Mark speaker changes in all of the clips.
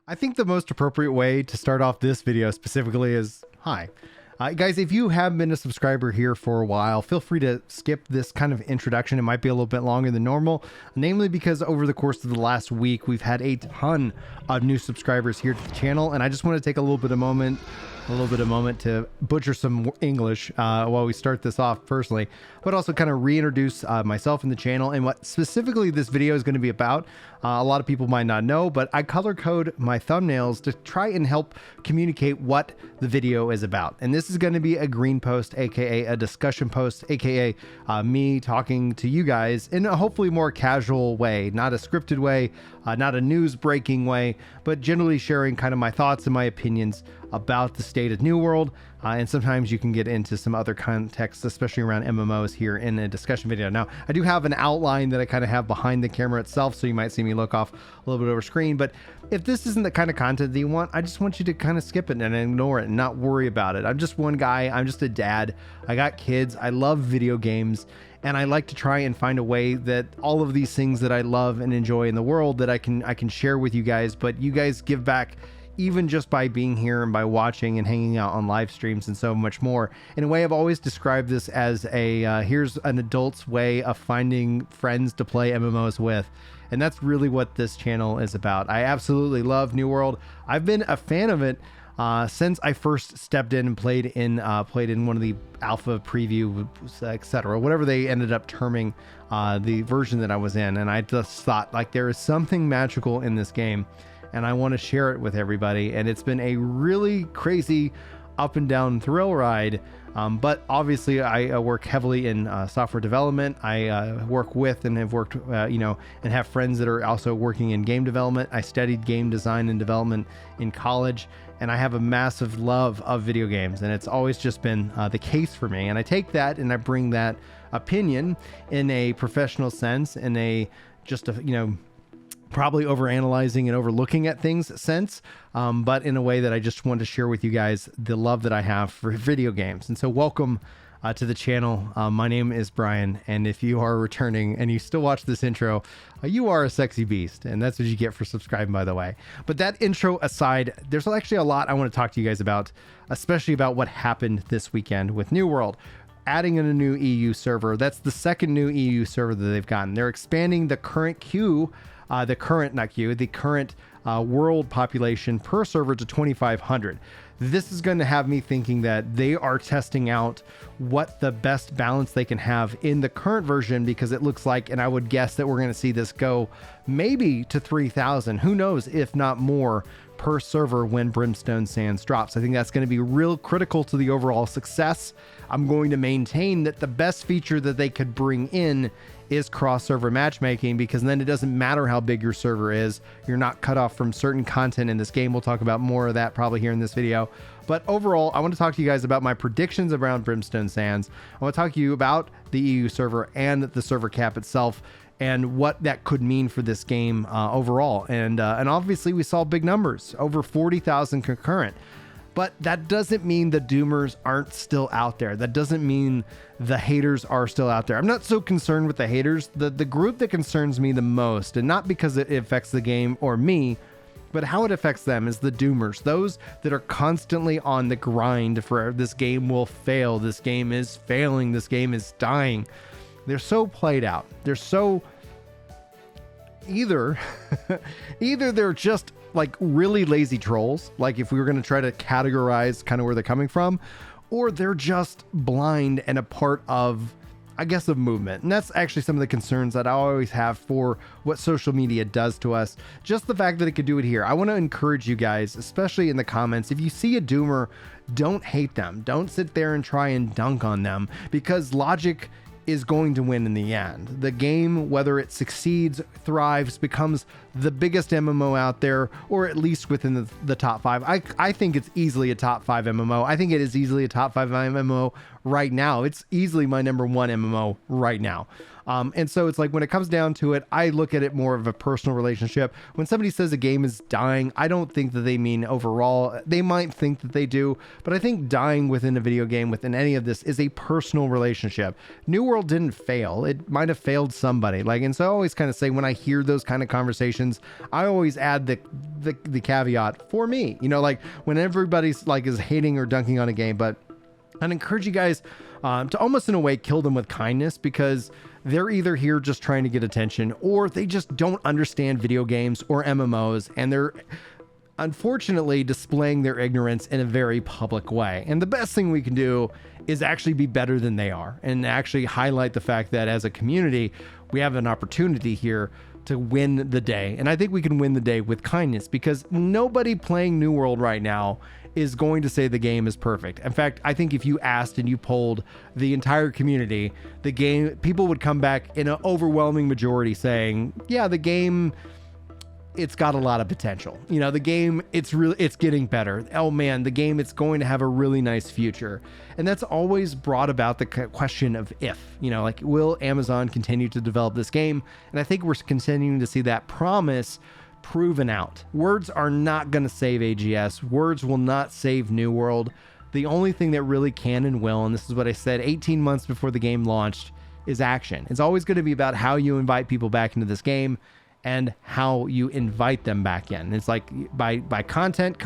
Speaker 1: I think the most appropriate way to start off this video specifically is hi. Guys, if you have been a subscriber here for a while, feel free to skip this kind of introduction. It might be a little bit longer than normal, namely because over the course of the last week, we've had a ton of new subscribers here to the channel. And I just want to take a little bit of moment to butcher some English while we start this off personally, but also kind of reintroduce myself in the channel and what specifically this video is going to be about. A lot of people might not know, but I color code my thumbnails to try and help communicate what the video is about. And this is going to be a green post, aka a discussion post, aka me talking to you guys in a hopefully more casual way, not a scripted way, not a news breaking way, but generally sharing kind of my thoughts and my opinions about the state of New World. And sometimes you can get into some other context, especially around MMOs here in a discussion video. Now, I do have an outline that I kind of have behind the camera itself, so you might see me look off a little bit over screen. But if this isn't the kind of content that you want, I just want you to kind of skip it and ignore it and not worry about it. I'm just one guy. I'm just a dad. I got kids. I love video games. And I like to try and find a way that all of these things that I love and enjoy in the world that I can share with you guys, but you guys give back even just by being here and by watching and hanging out on live streams and so much more. In a way, I've always described this as a here's an adult's way of finding friends to play MMOs with. And that's really what this channel is about. I absolutely love New World. I've been a fan of it since I first stepped in and played in one of the alpha preview, etc., whatever they ended up terming the version that I was in. And I just thought, like, there is something magical in this game, and I want to share it with everybody. And it's been a really crazy up and down thrill ride. But obviously I work heavily in software development. I work with and have worked, and have friends that are also working in game development. I studied game design and development in college, and I have a massive love of video games, and it's always just been the case for me. And I take that and I bring that opinion in a professional sense, in a probably overanalyzing and overlooking at things sense, but in a way that I just want to share with you guys the love that I have for video games. And so welcome to the channel. My name is Brian, and if you are returning and you still watch this intro, you are a sexy beast, and that's what you get for subscribing, by the way. But that intro aside, there's actually a lot I want to talk to you guys about, especially about what happened this weekend with New World. Adding in a new EU server. That's the second new EU server that they've gotten. They're expanding the current queue, the current world population per server to 2,500. This is going to have me thinking that they are testing out what the best balance they can have in the current version, because it looks like, and I would guess that we're going to see this go maybe to 3,000, who knows, if not more, per server when Brimstone Sands drops. I think that's going to be real critical to the overall success. I'm going to maintain that the best feature that they could bring in is cross-server matchmaking, because then it doesn't matter how big your server is. You're not cut off from certain content in this game. We'll talk about more of that probably here in this video. But overall, I want to talk to you guys about my predictions around Brimstone Sands. I want to talk to you about the EU server and the server cap itself, and what that could mean for this game overall. And obviously we saw big numbers, over 40,000 concurrent. But that doesn't mean the doomers aren't still out there. That doesn't mean the haters are still out there. I'm not so concerned with the haters. The group that concerns me the most, and not because it affects the game or me, but how it affects them, is the doomers. Those that are constantly on the grind for this game will fail. This game is failing. This game is dying. They're so played out. They're so either they're just like really lazy trolls, like if we were going to try to categorize kind of where they're coming from, or they're just blind and a part of, I guess, of movement. And that's actually some of the concerns that I always have for what social media does to us. Just the fact that it could do it here. I want to encourage you guys, especially in the comments, if you see a doomer, don't hate them. Don't sit there and try and dunk on them, because logic is going to win in the end. The game, whether it succeeds, thrives, becomes the biggest MMO out there, or at least within the top 5. I think it's easily a top 5 MMO. I think it is easily a top 5 MMO right now. It's easily my number 1 MMO right now. And so it's like, when it comes down to it, I look at it more of a personal relationship. When somebody says a game is dying, I don't think that they mean overall. They might think that they do, but I think dying within a video game, within any of this, is a personal relationship. New World didn't fail. It might have failed somebody. And so I always kind of say, when I hear those kind of conversations, communications, I always add the caveat for me, you know, like when everybody's like is hating or dunking on a game. But I'd encourage you guys to almost in a way kill them with kindness, because they're either here just trying to get attention, or they just don't understand video games or MMOs, and they're unfortunately displaying their ignorance in a very public way. And the best thing we can do is actually be better than they are, and actually highlight the fact that as a community, we have an opportunity here to win the day. And I think we can win the day with kindness, because nobody playing New World right now is going to say the game is perfect. In fact, I think if you asked and you polled the entire community, the game, people would come back in an overwhelming majority saying, yeah, the game, it's got a lot of potential. You know, the game, it's getting better. Oh man, the game, it's going to have a really nice future. And that's always brought about the question of if, you know, like, will Amazon continue to develop this game? And I think we're continuing to see that promise proven out. Words are not going to save AGS. Words will not save New World. The only thing that really can and will, and this is what I said 18 months before the game launched, is action. It's always going to be about how you invite people back into this game and how you invite them back in. It's like by content,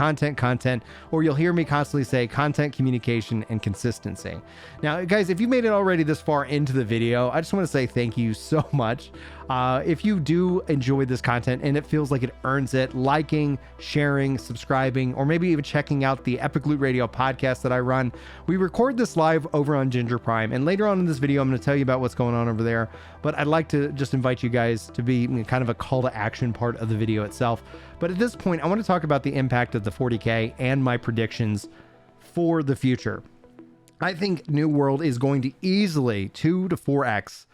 Speaker 1: or you'll hear me constantly say content, communication, and consistency. Now, guys, if you made it already this far into the video, I just want to say thank you so much. If you do enjoy this content and it feels like it earns it, liking, sharing, subscribing, or maybe even checking out the Epic Loot Radio podcast that I run. We record this live over on Ginger Prime, and later on in this video, I'm going to tell you about what's going on over there. But I'd like to just invite you guys to be kind of a call to action part of the video itself. But at this point, I want to talk about the impact of the 40K and my predictions for the future. I think New World is going to easily 2 to 4x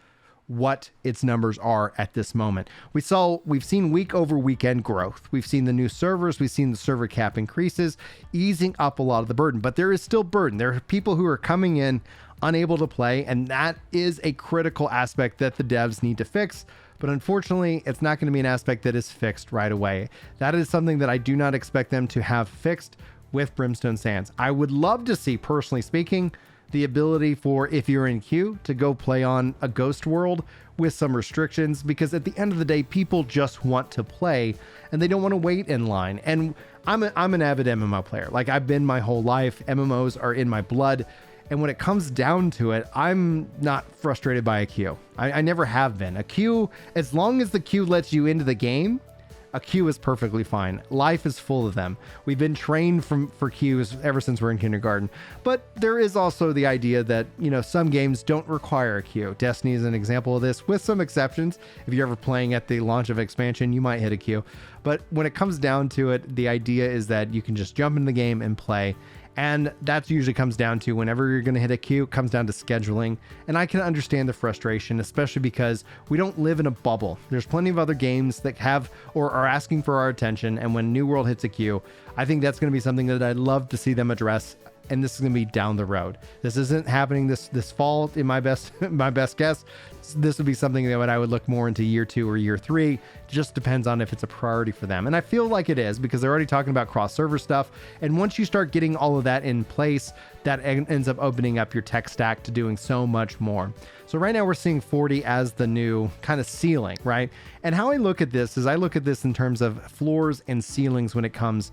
Speaker 1: what its numbers are at this moment. We've seen week over weekend growth. We've seen the new servers. We've seen the server cap increases, easing up a lot of the burden, but there is still burden. There are people who are coming in unable to play, and that is a critical aspect that the devs need to fix. But unfortunately, it's not going to be an aspect that is fixed right away. That is something that I do not expect them to have fixed with Brimstone Sands. I would love to see, personally speaking, the ability for, if you're in queue, to go play on a ghost world with some restrictions, because at the end of the day, people just want to play and they don't want to wait in line. And I'm an avid MMO player. Like, I've been my whole life. MMOs are in my blood. And when it comes down to it, I'm not frustrated by a queue. I never have been. A queue, as long as the queue lets you into the game, a queue is perfectly fine. Life is full of them. We've been trained for queues ever since we're in kindergarten. But there is also the idea that, you know, some games don't require a queue. Destiny is an example of this, with some exceptions. If you're ever playing at the launch of expansion, you might hit a queue. But when it comes down to it, the idea is that you can just jump in the game and play. And that usually comes down to, whenever you're going to hit a queue, it comes down to scheduling. And I can understand the frustration, especially because we don't live in a bubble. There's plenty of other games that have or are asking for our attention. And when New World hits a queue, I think that's going to be something that I'd love to see them address. And this is going to be down the road. This isn't happening this fall, in my best guess. This would be something that I would look more into year 2 or year 3. It just depends on if it's a priority for them. And I feel like it is, because they're already talking about cross-server stuff. And once you start getting all of that in place, that ends up opening up your tech stack to doing so much more. So right now we're seeing 40 as the new kind of ceiling, right? And how I look at this is I look at this in terms of floors and ceilings when it comes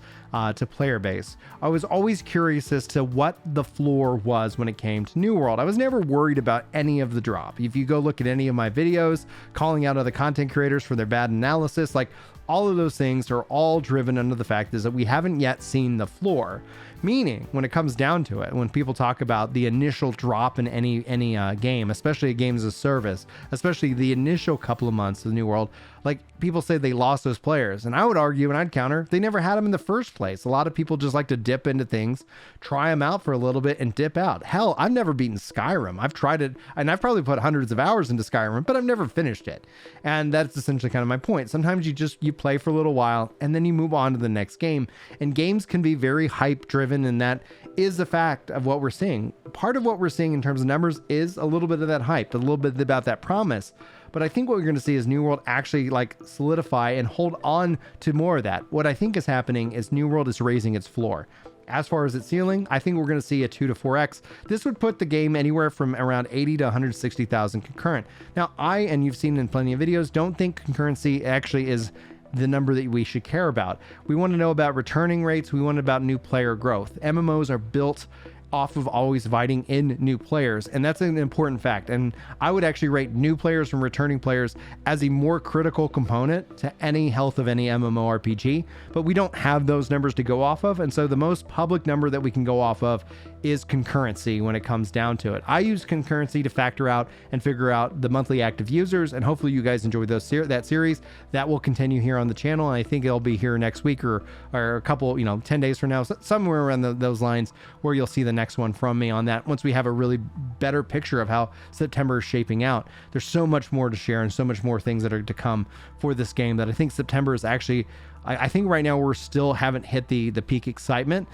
Speaker 1: to player base. I was always curious as to what the floor was when it came to New World. I was never worried about any of the drop. If you go look at any of my videos calling out other content creators for their bad analysis, like, all of those things are all driven under the fact is that we haven't yet seen the floor. Meaning, when it comes down to it, when people talk about the initial drop in any game, especially a game as a service, especially the initial couple of months of the New World, like, people say they lost those players. And I would argue, and I'd counter, they never had them in the first place. A lot of people just like to dip into things, try them out for a little bit, and dip out. Hell, I've never beaten Skyrim. I've tried it, and I've probably put hundreds of hours into Skyrim, but I've never finished it. And that's essentially kind of my point. Sometimes you play for a little while, and then you move on to the next game. And games can be very hype driven, and that is a fact of what we're seeing. Part of what we're seeing in terms of numbers is a little bit of that hype, a little bit about that promise. But I think what we're going to see is New World actually like solidify and hold on to more of that. What I think is happening is New World is raising its floor. As far as its ceiling, I think we're going to see a 2 to 4x. This would put the game anywhere from around 80 to 160,000 concurrent. Now, and you've seen in plenty of videos, don't think concurrency actually is the number that we should care about. We want to know about returning rates. We want to know about new player growth. MMOs are built off of always inviting in new players, and that's an important fact. And I would actually rate new players from returning players as a more critical component to any health of any MMORPG, but we don't have those numbers to go off of, and so the most public number that we can go off of is concurrency when it comes down to it. I use concurrency to factor out and figure out the monthly active users, and hopefully you guys enjoy that series. That will continue here on the channel, and I think it'll be here next week or a couple, 10 days from now, somewhere around those lines, where you'll see the next one from me on that once we have a really better picture of how September is shaping out. There's so much more to share and so much more things that are to come for this game that I think September is actually, I think right now we're still haven't hit the peak excitement.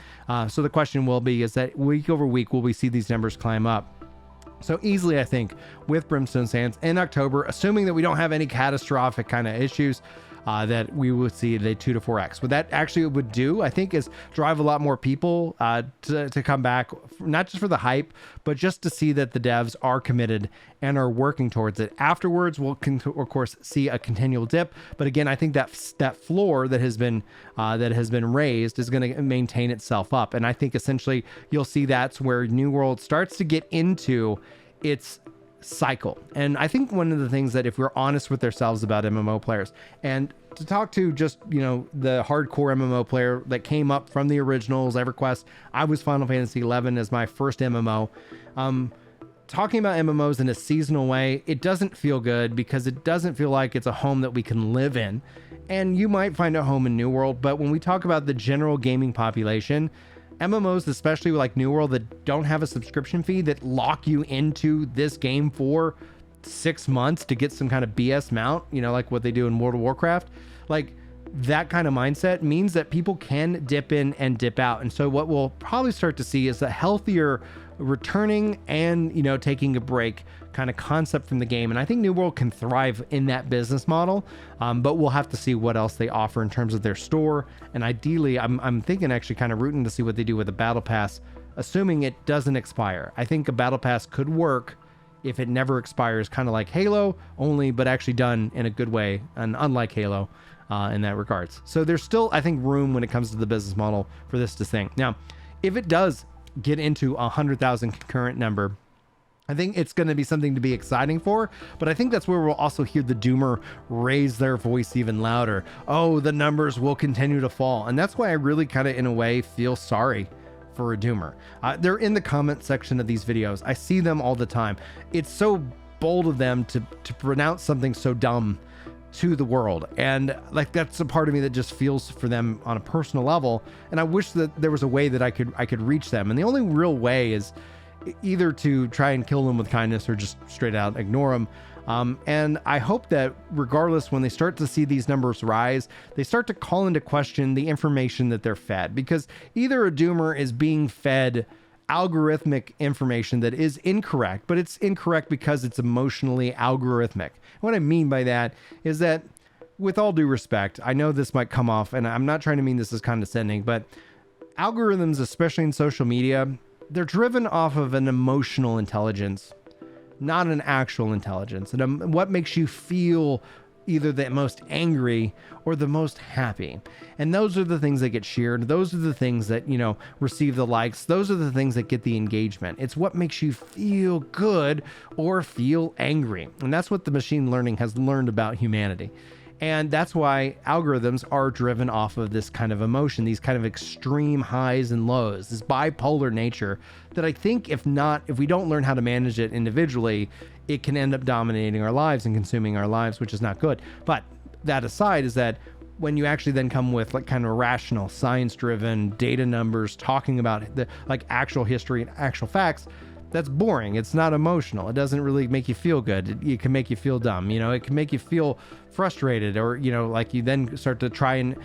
Speaker 1: So the question will be, is that week over week, will we see these numbers climb up? So easily, I think, with Brimstone Sands in October, assuming that we don't have any catastrophic kind of issues, that we would see the 2 to 4x. What that actually would do, I think, is drive a lot more people to come back, not just for the hype, but just to see that the devs are committed and are working towards it. Afterwards, we'll of course see a continual dip, but again, I think that floor that has been raised is going to maintain itself up, and I think essentially you'll see that's where New World starts to get into its cycle. And I think one of the things that, if we're honest with ourselves about MMO players, and to talk to just the hardcore MMO player that came up from the originals, EverQuest, I was Final Fantasy 11 as my first MMO. Talking about MMOs in a seasonal way, it doesn't feel good because it doesn't feel like it's a home that we can live in. And you might find a home in New World, but when we talk about the general gaming population, MMOs, especially like New World, that don't have a subscription fee, that lock you into this game for 6 months to get some kind of BS mount, like what they do in World of Warcraft, like that kind of mindset means that people can dip in and dip out. And so what we'll probably start to see is a healthier returning and taking a break kind of concept from the game, and I think New World can thrive in that business model, but we'll have to see what else they offer in terms of their store. And ideally, I'm thinking, actually kind of rooting to see what they do with the battle pass, assuming it doesn't expire. I think a battle pass could work if it never expires, kind of like Halo only, but actually done in a good way, and unlike Halo in that regards. So there's still, I think, room when it comes to the business model for this to sink. Now, if it does get into 100,000 concurrent number, I think it's going to be something to be exciting for, but I think that's where we'll also hear the doomer raise their voice even louder. Oh, the numbers will continue to fall. And that's why I really kind of, in a way, feel sorry for a doomer. They're in the comment section of these videos. I see them all the time. It's so bold of them to pronounce something so dumb to the world, and like that's a part of me that just feels for them on a personal level, and I wish that there was a way that I could reach them, and the only real way is either to try and kill them with kindness or just straight out ignore them. And I hope that regardless, when they start to see these numbers rise, they start to call into question the information that they're fed, because either a doomer is being fed algorithmic information that is incorrect, but it's incorrect because it's emotionally algorithmic. What I mean by that is that, with all due respect, I know this might come off, and I'm not trying to mean this as condescending, but algorithms, especially in social media, they're driven off of an emotional intelligence, not an actual intelligence. And what makes you feel either the most angry or the most happy. And those are the things that get shared. Those are the things that, receive the likes. Those are the things that get the engagement. It's what makes you feel good or feel angry. And that's what the machine learning has learned about humanity. And that's why algorithms are driven off of this kind of emotion, these kind of extreme highs and lows, this bipolar nature that I think if we don't learn how to manage it individually, it can end up dominating our lives and consuming our lives, which is not good. But that aside, is that when you actually then come with like kind of rational, science-driven data numbers, talking about the like actual history and actual facts, that's boring. It's not emotional. It doesn't really make you feel good. It can make you feel dumb. It can make you feel frustrated, or, like you then start to try and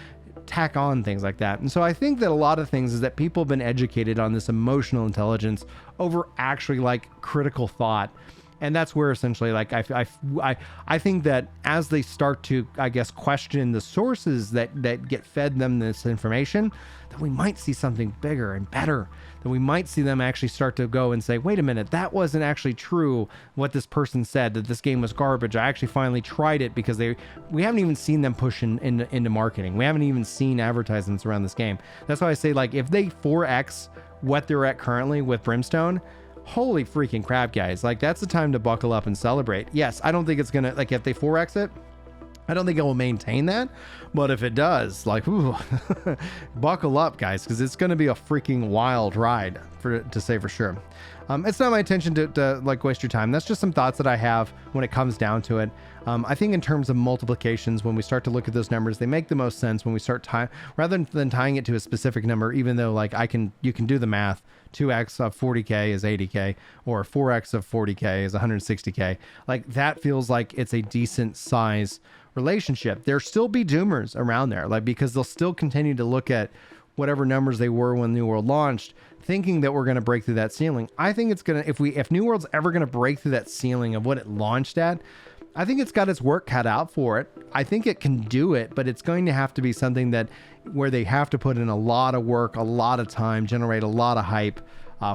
Speaker 1: tack on things like that. And so I think that a lot of things is that people have been educated on this emotional intelligence over actually like critical thought. And that's where essentially, like, I think that as they start to, I guess, question the sources that get fed them this information, that we might see something bigger and better. That we might see them actually start to go and say, wait a minute, that wasn't actually true what this person said, that this game was garbage. I actually finally tried it, because we haven't even seen them push into marketing. We haven't even seen advertisements around this game. That's why I say, like, if they 4X what they're at currently with Brimstone, holy freaking crap, guys. Like, that's the time to buckle up and celebrate. Yes, I don't think it's gonna, like, if they 4X it, I don't think it will maintain that, but if it does, like, ooh, buckle up, guys, because it's going to be a freaking wild ride, to say for sure. It's not my intention to like waste your time. That's just some thoughts that I have when it comes down to it. I think in terms of multiplications, when we start to look at those numbers, they make the most sense when we start rather than tying it to a specific number. Even though, like, you can do the math. 2x of 40k is 80k, or 4x of 40k is 160k. Like, that feels like it's a decent size relationship. There'll still be doomers around there, like, because they'll still continue to look at whatever numbers they were when New World launched, thinking that we're going to break through that ceiling. I think it's going to, if New World's ever going to break through that ceiling of what it launched at, I think it's got its work cut out for it. I think it can do it, but it's going to have to be something that where they have to put in a lot of work, a lot of time, generate a lot of hype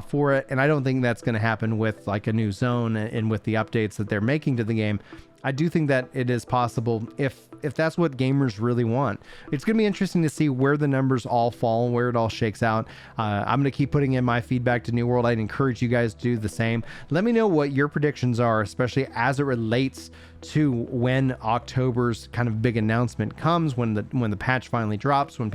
Speaker 1: for it. And I don't think that's going to happen with, like, a new zone and with the updates that they're making to the game. I do think that it is possible if that's what gamers really want. It's going to be interesting to see where the numbers all fall, where it all shakes out. I'm going to keep putting in my feedback to New World. I'd encourage you guys to do the same. Let me know what your predictions are, especially as it relates to when October's kind of big announcement comes, when the patch finally drops, when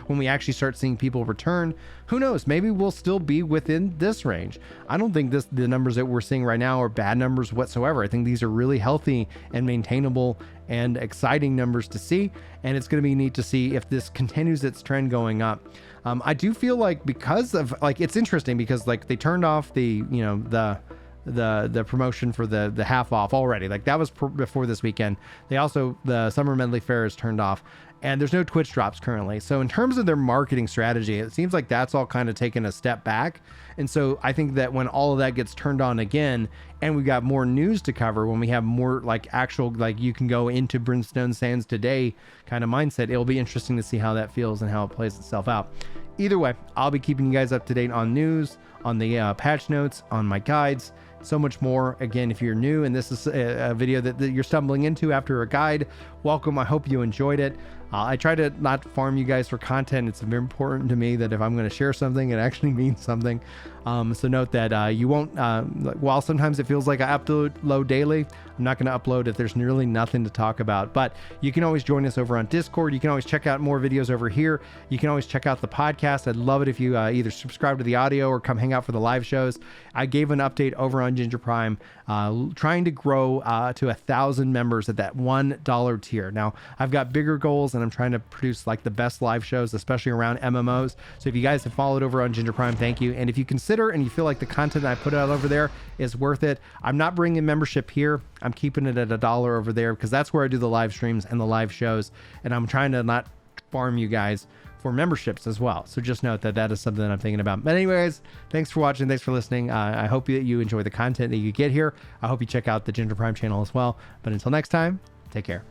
Speaker 1: we actually start seeing people return. Who knows? Maybe we'll still be within this range. I don't think the numbers that we're seeing right now are bad numbers whatsoever. I think these are really healthy and maintainable and exciting numbers to see, and it's going to be neat to see if this continues its trend going up. I do feel like, because of, like, it's interesting because, like, they turned off the promotion for the half off already. Like, that was before this weekend. They also, the summer medley fair is turned off, and there's no Twitch drops currently. So in terms of their marketing strategy, it seems like that's all kind of taken a step back. And so I think that when all of that gets turned on again, and we've got more news to cover, when we have more, like, actual, like, you can go into Brimstone Sands today kind of mindset, it'll be interesting to see how that feels and how it plays itself out. Either way, I'll be keeping you guys up to date on news, on the patch notes, on my guides, so much more. Again, if you're new and this is a video that you're stumbling into after a guide, welcome. I hope you enjoyed it. I try to not farm you guys for content. It's very important to me that if I'm going to share something, it actually means something. So note that you won't, while sometimes it feels like I upload daily, I'm not going to upload if there's really nothing to talk about. But you can always join us over on Discord. You can always check out more videos over here. You can always check out the podcast. I'd love it if you either subscribe to the audio or come hang out for the live shows. I gave an update over on Ginger Prime, trying to grow to 1,000 members at that $1 tier. Now, I've got bigger goals, and I'm trying to produce, like, the best live shows, especially around MMOs. So if you guys have followed over on Ginger Prime, thank you. And if you consider and you feel like the content I put out over there is worth it, I'm not bringing membership here. I'm keeping it at $1 over there, because that's where I do the live streams and the live shows. And I'm trying to not farm you guys for memberships as well. So just note that that is something that I'm thinking about. But anyways, thanks for watching. Thanks for listening. I hope that you enjoy the content that you get here. I hope you check out the Ginger Prime channel as well. But until next time, take care.